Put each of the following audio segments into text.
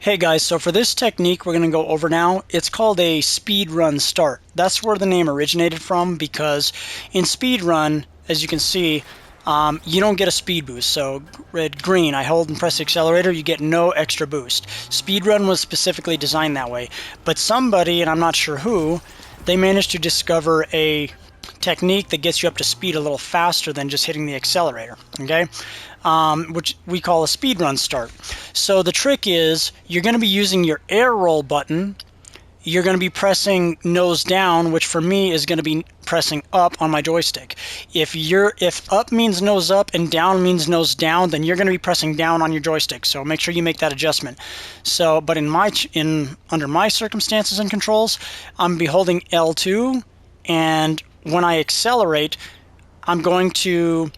Hey guys, so for this technique we're going to go over now, it's called a speedrun start. That's where the name originated from, because in speedrun, as you can see, you don't get a speed boost. So red, green, I hold and press the accelerator, you get no extra boost. Speedrun was specifically designed that way. But somebody, and I'm not sure who, they managed to discover a technique that gets you up to speed a little faster than just hitting the accelerator, okay? Which we call a speedrun start. So the trick is you're going to be using your air roll button. You're going to be pressing nose down, which for me is going to be pressing up on my joystick. If up means nose up and down means nose down, then you're going to be pressing down on your joystick. So make sure you make that adjustment. So, but under my circumstances and controls, I'm going to be holding L2, and when I accelerate, I'm going to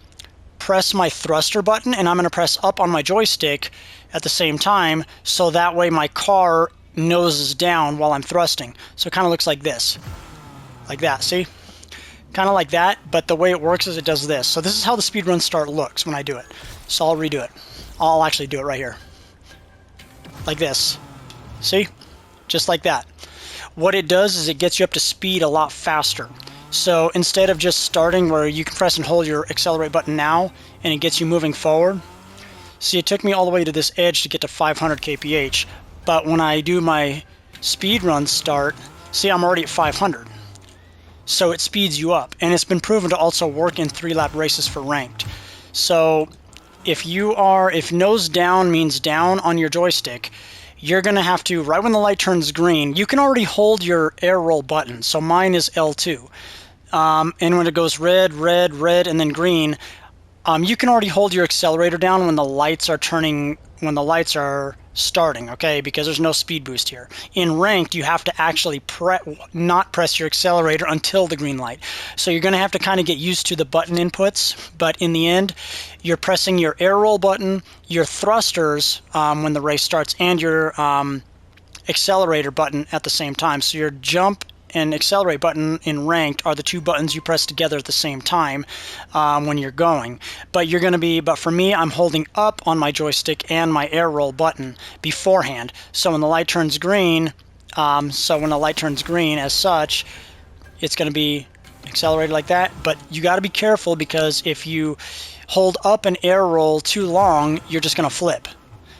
press my thruster button, and I'm going to press up on my joystick at the same time, so that way my car noses down while I'm thrusting. So it kind of looks like this, like that, see? Kind of like that, but the way it works is it does this. So this is how the speedrun start looks when I do it. So I'll redo it. I'll actually do it right here. Like this. See? Just like that. What it does is it gets you up to speed a lot faster. So instead of just starting where you can press and hold your accelerate button now and it gets you moving forward, see, it took me all the way to this edge to get to 500 kph, but when I do my speedrun start, see, I'm already at 500. So it speeds you up, and it's been proven to also work in 3-lap races for ranked. So if nose down means down on your joystick, you're going to have to, right when the light turns green, you can already hold your air roll button. So mine is L2. And when it goes red, red, red, and then green, you can already hold your accelerator down when the lights are starting, okay? Because there's no speed boost here. In ranked, you have to actually not press your accelerator until the green light. So you're going to have to kind of get used to the button inputs, but in the end, you're pressing your air roll button, your thrusters when the race starts, and your accelerator button at the same time. So your jump and accelerate button in ranked are the two buttons you press together at the same time when you're going. But for me, I'm holding up on my joystick and my air roll button beforehand. So when the light turns green, as such, it's going to be accelerated like that. But you got to be careful, because if you hold up an air roll too long, you're just going to flip.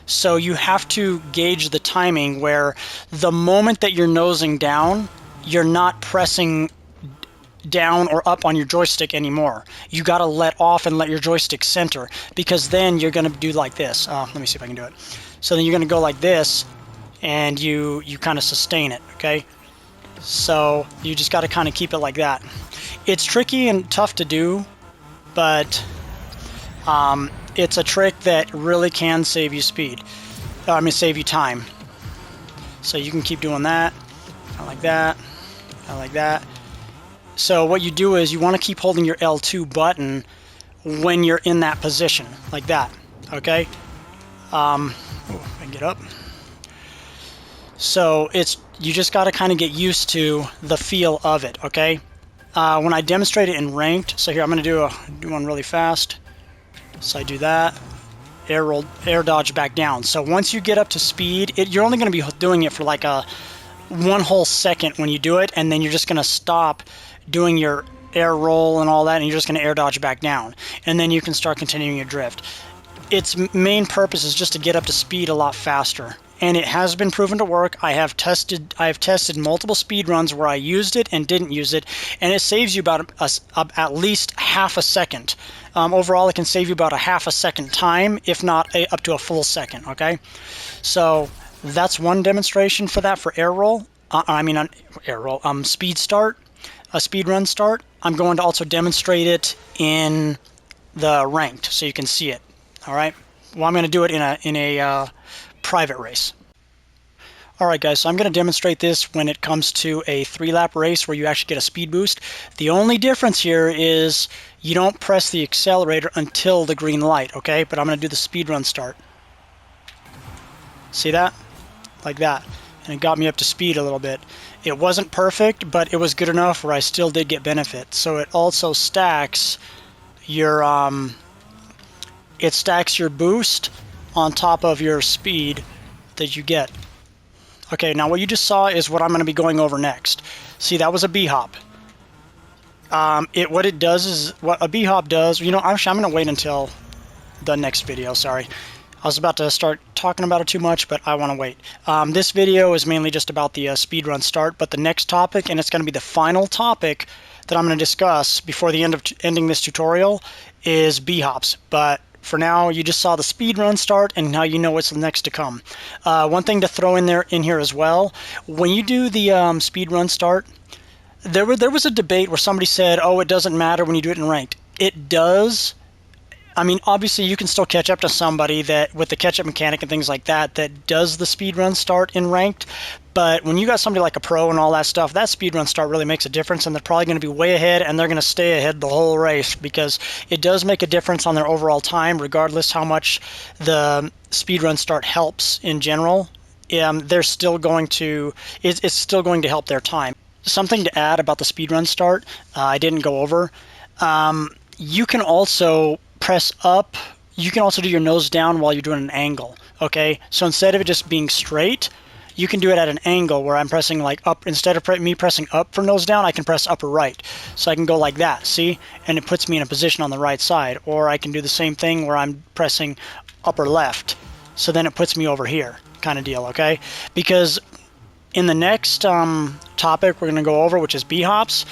So you have to gauge the timing where the moment that you're nosing down, you're not pressing down or up on your joystick anymore. You got to let off and let your joystick center, because then you're going to do like this. Let me see if I can do it. So then you're going to go like this, and you kind of sustain it, okay? So you just got to kind of keep it like that. It's tricky and tough to do, but it's a trick that really can save you save you time. So you can keep doing that, kind of like that. Like that. So what you do is you want to keep holding your L2 button when you're in that position, like that, okay? I can get up. So you just got to kind of get used to the feel of it, okay? When I demonstrate it in ranked, so here I'm going to do one really fast. So I do that, air dodge back down. So once you get up to speed, you're only going to be doing it for like one whole second when you do it, and then you're just going to stop doing your air roll and all that, and you're just going to air dodge back down, and then you can start continuing your drift. Its main purpose is just to get up to speed a lot faster, and it has been proven to work. I have tested multiple speed runs where I used it and didn't use it, and it saves you about at least half a second. Overall, it can save you about a half a second time, if not up to a full second, okay? So that's one demonstration for that, for air roll. Speed start, a speed run start. I'm going to also demonstrate it in the ranked, so you can see it. All right. Well, I'm going to do it in a private race. All right, guys. So I'm going to demonstrate this when it comes to a 3-lap race where you actually get a speed boost. The only difference here is you don't press the accelerator until the green light. Okay, but I'm going to do the speed run start. See that? Like that, and it got me up to speed a little bit. It wasn't perfect, but it was good enough where I still did get benefit. So it also stacks your boost on top of your speed that you get. Okay, now what you just saw is what I'm going to be going over next. See, that was a B-hop. What it does is, what a B-hop does, you know, actually I'm going to wait until the next video, sorry. I was about to start talking about it too much, but I want to wait. This video is mainly just about the speedrun start, but the next topic, and it's going to be the final topic that I'm going to discuss before the end of ending this tutorial, is B-hops. But for now, you just saw the speedrun start, and now you know what's next to come. One thing to throw in here as well, when you do the speedrun start, there was a debate where somebody said, oh, it doesn't matter when you do it in ranked. It does. I mean, obviously you can still catch up to somebody that with the catch-up mechanic and things like that does the speedrun start in ranked, but when you got somebody like a pro and all that stuff, that speedrun start really makes a difference, and they're probably going to be way ahead, and they're going to stay ahead the whole race, because it does make a difference on their overall time, regardless how much the speedrun start helps in general. They're still going to, it's still going to help their time. Something to add about the speedrun start, I didn't go over. You can also press up. You can also do your nose down while you're doing an angle. Okay, so instead of it just being straight, you can do it at an angle where I'm pressing like up. Instead of me pressing up for nose down, I can press up or right. So I can go like that, see? And it puts me in a position on the right side. Or I can do the same thing where I'm pressing up or left. So then it puts me over here, kind of deal, okay? Because in the next topic we're going to go over, which is B-hops,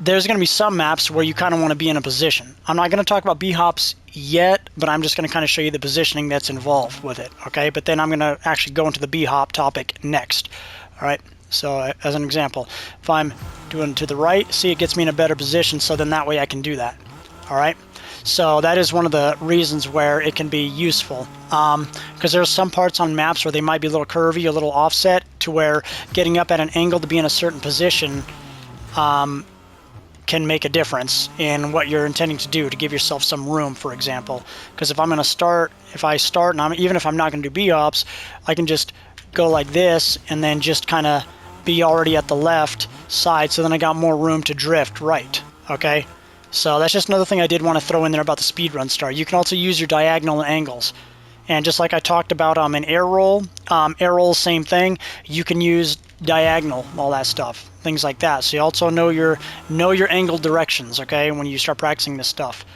there's going to be some maps where you kind of want to be in a position. I'm not going to talk about B-hops yet, but I'm just going to kind of show you the positioning that's involved with it, okay? But then I'm going to actually go into the B-hop topic next, all right? So as an example, if I'm doing to the right, see, it gets me in a better position, so then that way I can do that, all right? So that is one of the reasons where it can be useful, because there's some parts on maps where they might be a little curvy, a little offset, to where getting up at an angle to be in a certain position can make a difference in what you're intending to do to give yourself some room, for example. Because if I'm going to start, and even if I'm not going to do B-hops, I can just go like this and then just kind of be already at the left side, so then I got more room to drift right, okay? So that's just another thing I did want to throw in there about the speedrun start. You can also use your diagonal angles. And just like I talked about an air roll, same thing. You can use diagonal, all that stuff, things like that. So you also know your angle directions, okay, when you start practicing this stuff.